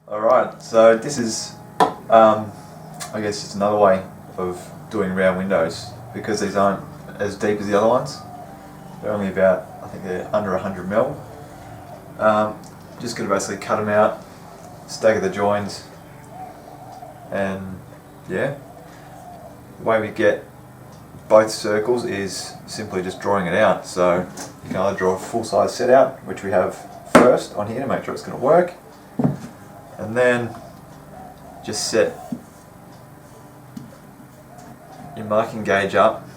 Alright, so this is, I guess, just another way of doing round windows, because these aren't as deep as the other ones. They're only about, I think they're under 100 mil. Just going to basically cut them out, stagger the joins, and yeah. The way we get both circles is simply just drawing it out. So you can either draw a full size set out, which we have first on here to make sure it's going to work, and then just set your marking gauge up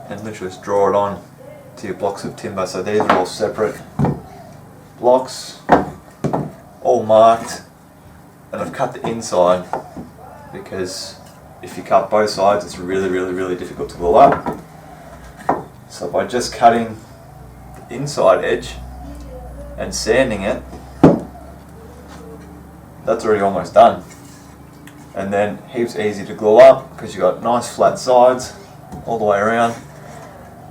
and literally just draw it on to your blocks of timber. So these are all separate blocks, all marked, and I've cut the inside because if you cut both sides it's really difficult to glue up. So by just cutting the inside edge and sanding it, that's already almost done. And then heaps easy to glue up because you've got nice flat sides all the way around.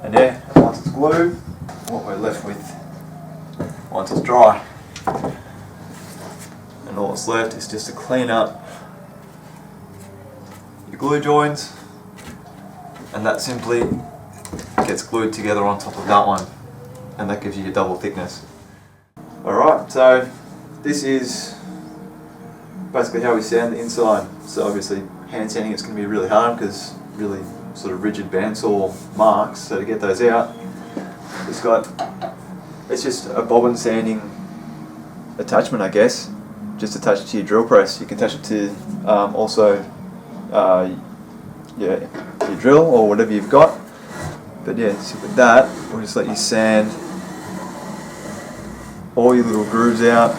And yeah, once it's glued, what we're left with once it's dry, and all that's left is just to clean up your glue joins, and that simply gets glued together on top of that one, and that gives you your double thickness. Alright, so this is basically how we sand the inside. So obviously hand sanding it's going to be really hard because really sort of rigid bandsaw marks, so to get those out it's just a bobbin sanding attachment, I guess, just attached to your drill press. You can attach it to your drill or whatever you've got. But yeah, so with that we'll just let you sand all your little grooves out,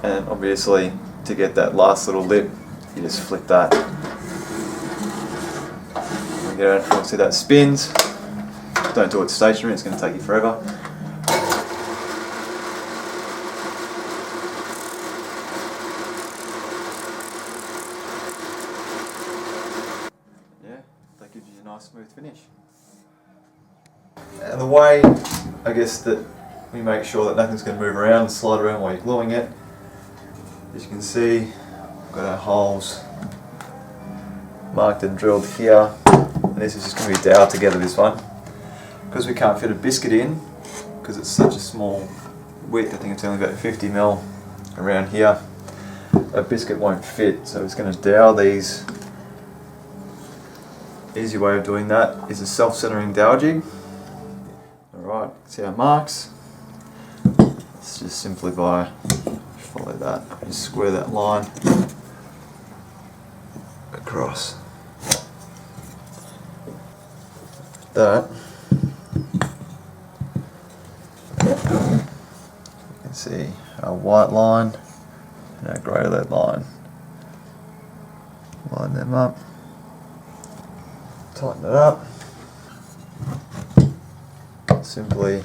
and obviously to get that last little lip you just flick that. And get out, once that spins, don't do it stationary, it's going to take you forever. Yeah, that gives you a nice smooth finish. And the way, I guess, that we make sure that nothing's going to move around and slide around while you're gluing it, as you can see, we've got our holes marked and drilled here, and this is just going to be doweled together, this one. Because we can't fit a biscuit in, because it's such a small width, I think it's only about 50 mil around here, a biscuit won't fit, so it's going to dowel these. Easy way of doing that is a self-centering dowel jig. Alright, see our marks. It's just simply by follow that, just square that line across. That you can see our white line and our grey lead line. Line them up, tighten it up, simply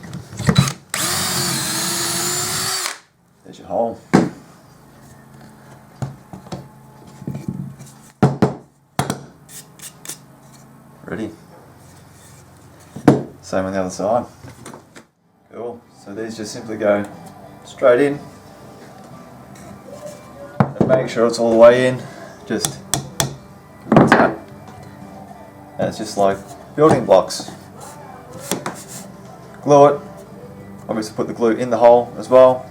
there's your hole. Ready. Same on the other side. Cool. So these just simply go straight in, and make sure it's all the way in. Just tap. And it's just like building blocks. Glue it. Obviously put the glue in the hole as well.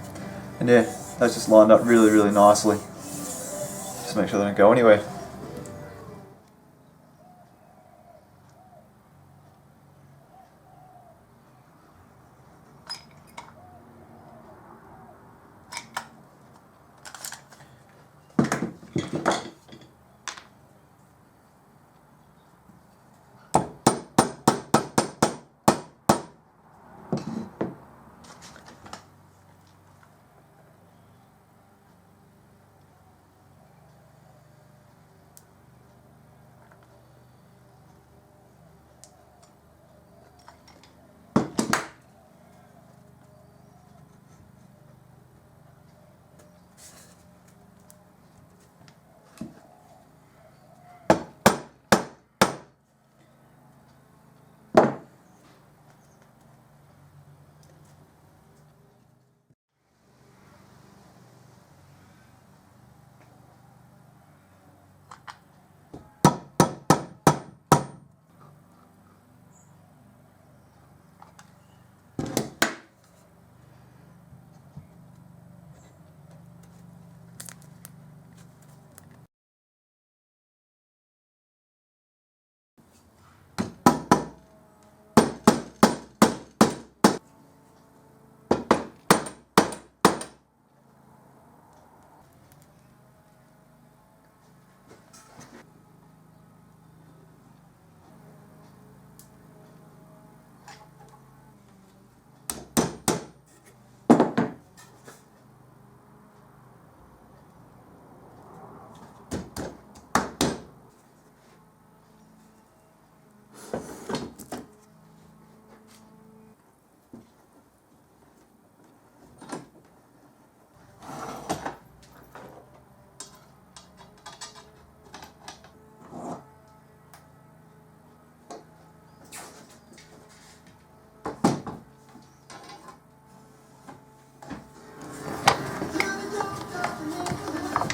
And yeah, that's just lined up really nicely. Just make sure they don't go anywhere.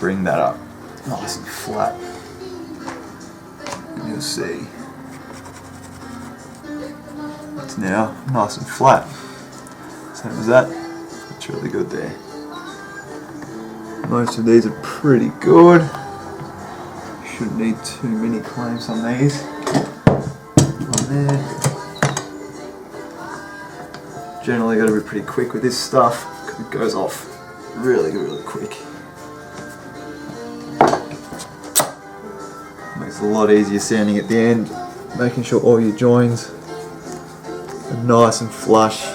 bring that up nice and flat. And you'll see it's now nice and flat. Same as that. It's really good there. Most of these are pretty good. Shouldn't need too many clamps on these. On there. Generally got to be pretty quick with this stuff because it goes off really quick. Makes it a lot easier sanding at the end, making sure all your joins are nice and flush.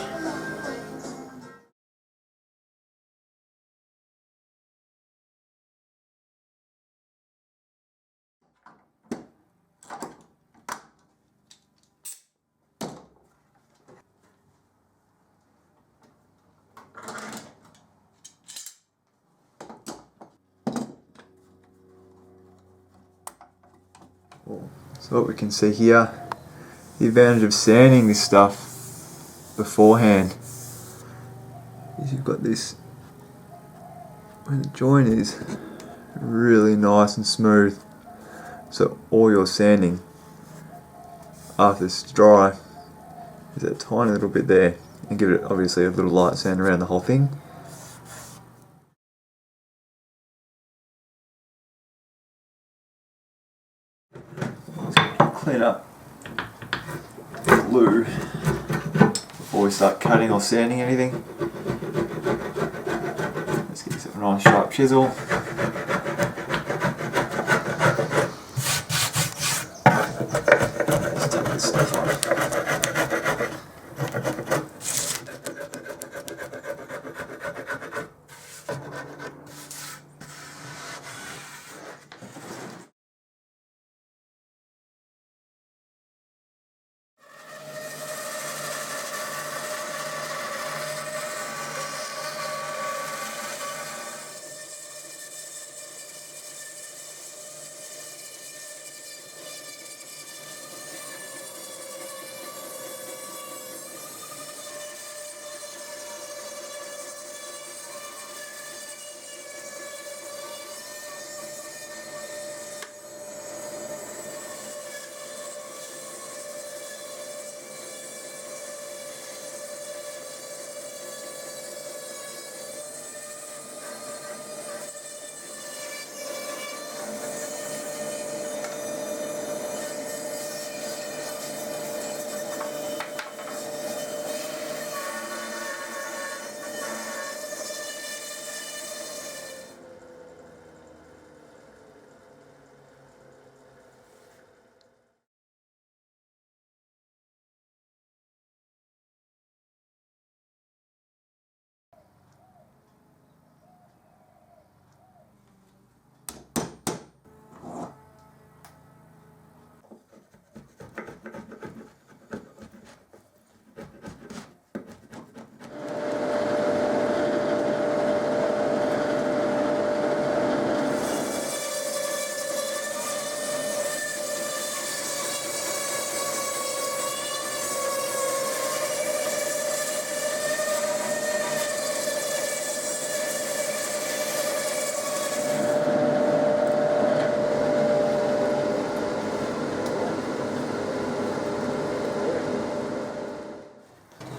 So what we can see here, the advantage of sanding this stuff beforehand is you've got this, where the joint is, really nice and smooth. So all your sanding after it's dry is that tiny little bit there, and give it obviously a little light sand around the whole thing. Clean up the glue before we start cutting or sanding anything. Let's get yourself a nice sharp chisel. Let's take this stuff on.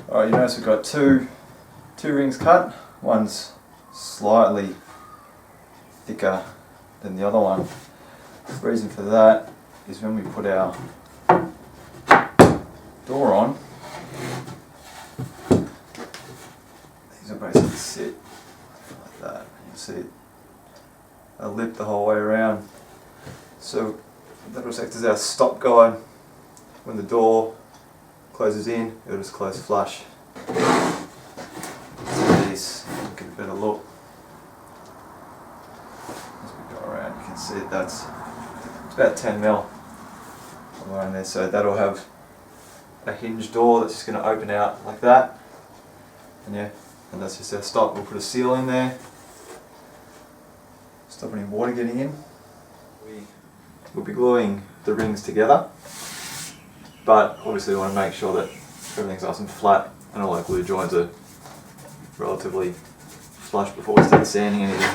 Alright, you notice we've got two rings cut. One's slightly thicker than the other one. The reason for that is when we put our door on, these will basically sit like that. You'll see a lip the whole way around. So that will act as our stop guide. When the door closes in, it'll just close flush. So these, get a better look. As we go around, you can see it's about 10 mil around there. So that'll have a hinge door that's just going to open out like that. And yeah, and that's just our stop. We'll put a seal in there, stop any water getting in. We'll be gluing the rings together, but obviously we want to make sure that everything's nice and flat and all our glue joints are relatively flush before we start sanding anything.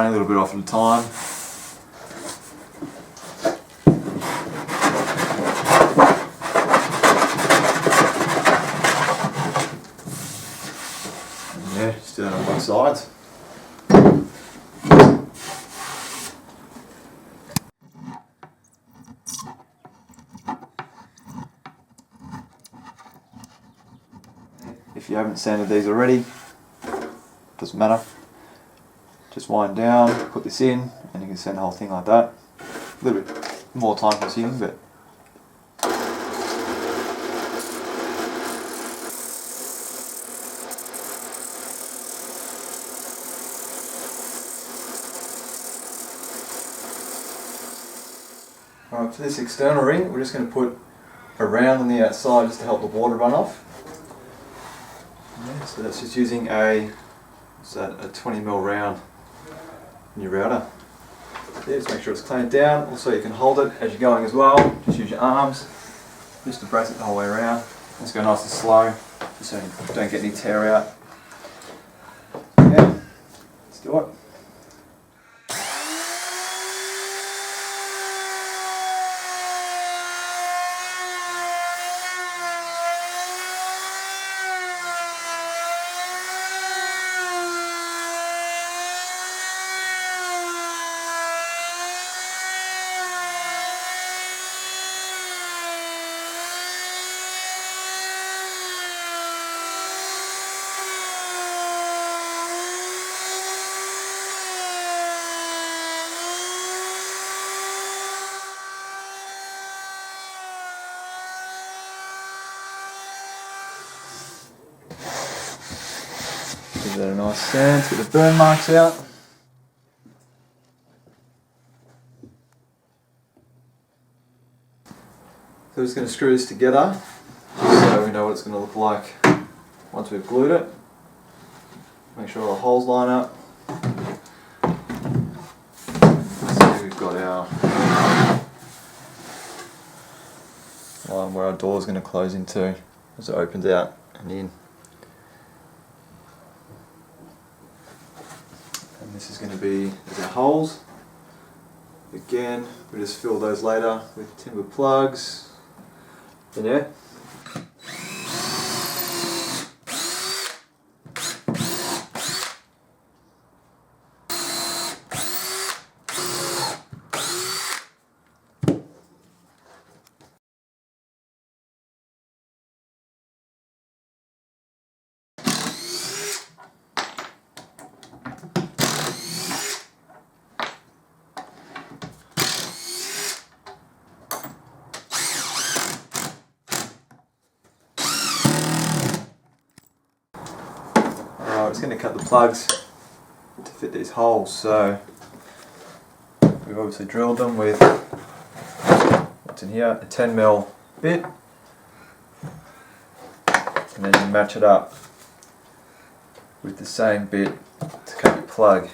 a little bit off at a time. And yeah, just do that on both sides. If you haven't sanded these already, doesn't matter. Just wind down, put this in, and you can sand the whole thing like that. A little bit more time consuming, but alright, for this external ring, we're just going to put a round on the outside just to help the water run off. Yeah, so that's just using a 20mm round in your router. Yeah, just make sure it's clamped down. Also, you can hold it as you're going as well. Just use your arms just to brace it the whole way around. Let's go nice and slow, just so you don't get any tear out. Yeah, let's do it. Give that a nice sand to get the burn marks out. So we're just going to screw this together so we know what it's going to look like once we've glued it. Make sure all the holes line up. So we've got our line where our door is going to close into as it opens out and in. And this is going to be our holes. Again, we just fill those later with timber plugs. And yeah. I'm just going to cut the plugs to fit these holes. So we've obviously drilled them with what's in here, a 10mm bit, and then you match it up with the same bit to cut your plug.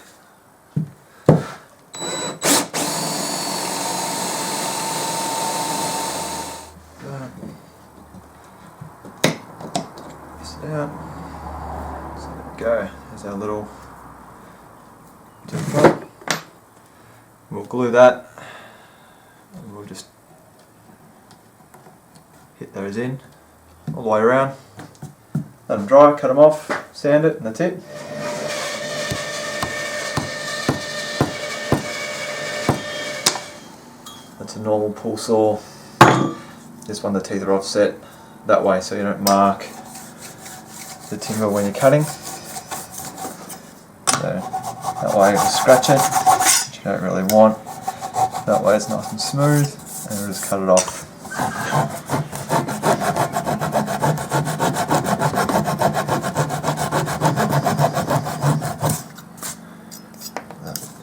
Piece it out. Go. There's our little template. We'll glue that and we'll just hit those in all the way around. Let them dry, cut them off, sand it, and that's it. That's a normal pull saw. This one the teeth are offset that way so you don't mark the timber when you're cutting. So that way you can scratch it, which you don't really want. That way it's nice and smooth, and we'll just cut it off.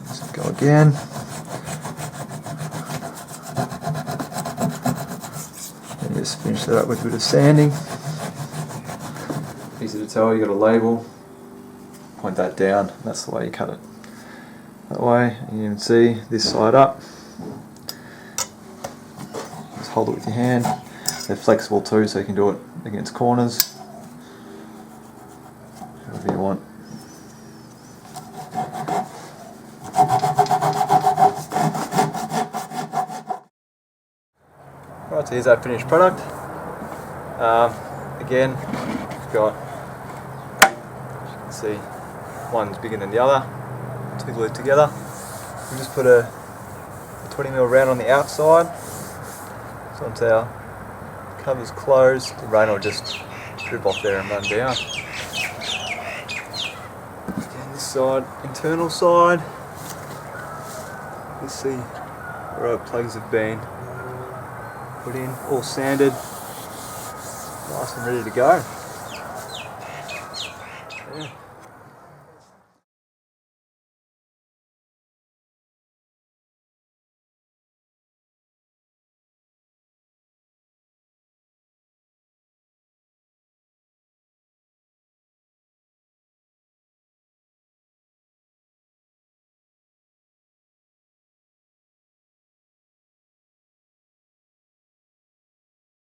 Let's go again. And just finish that up with a bit of sanding. Easy to tell, you got a label. Point that down, that's the way you cut it. That way, and you can see this side up. Just hold it with your hand. They're flexible too, so you can do it against corners. However you want. Right, so here's our finished product. Again, we've got, as you can see, one's bigger than the other, two glued together. We just put a 20mm round on the outside, so once our cover's closed, the rain will just drip off there and run down. Again, this side, internal side, you'll see where our plugs have been put in, all sanded, nice and ready to go.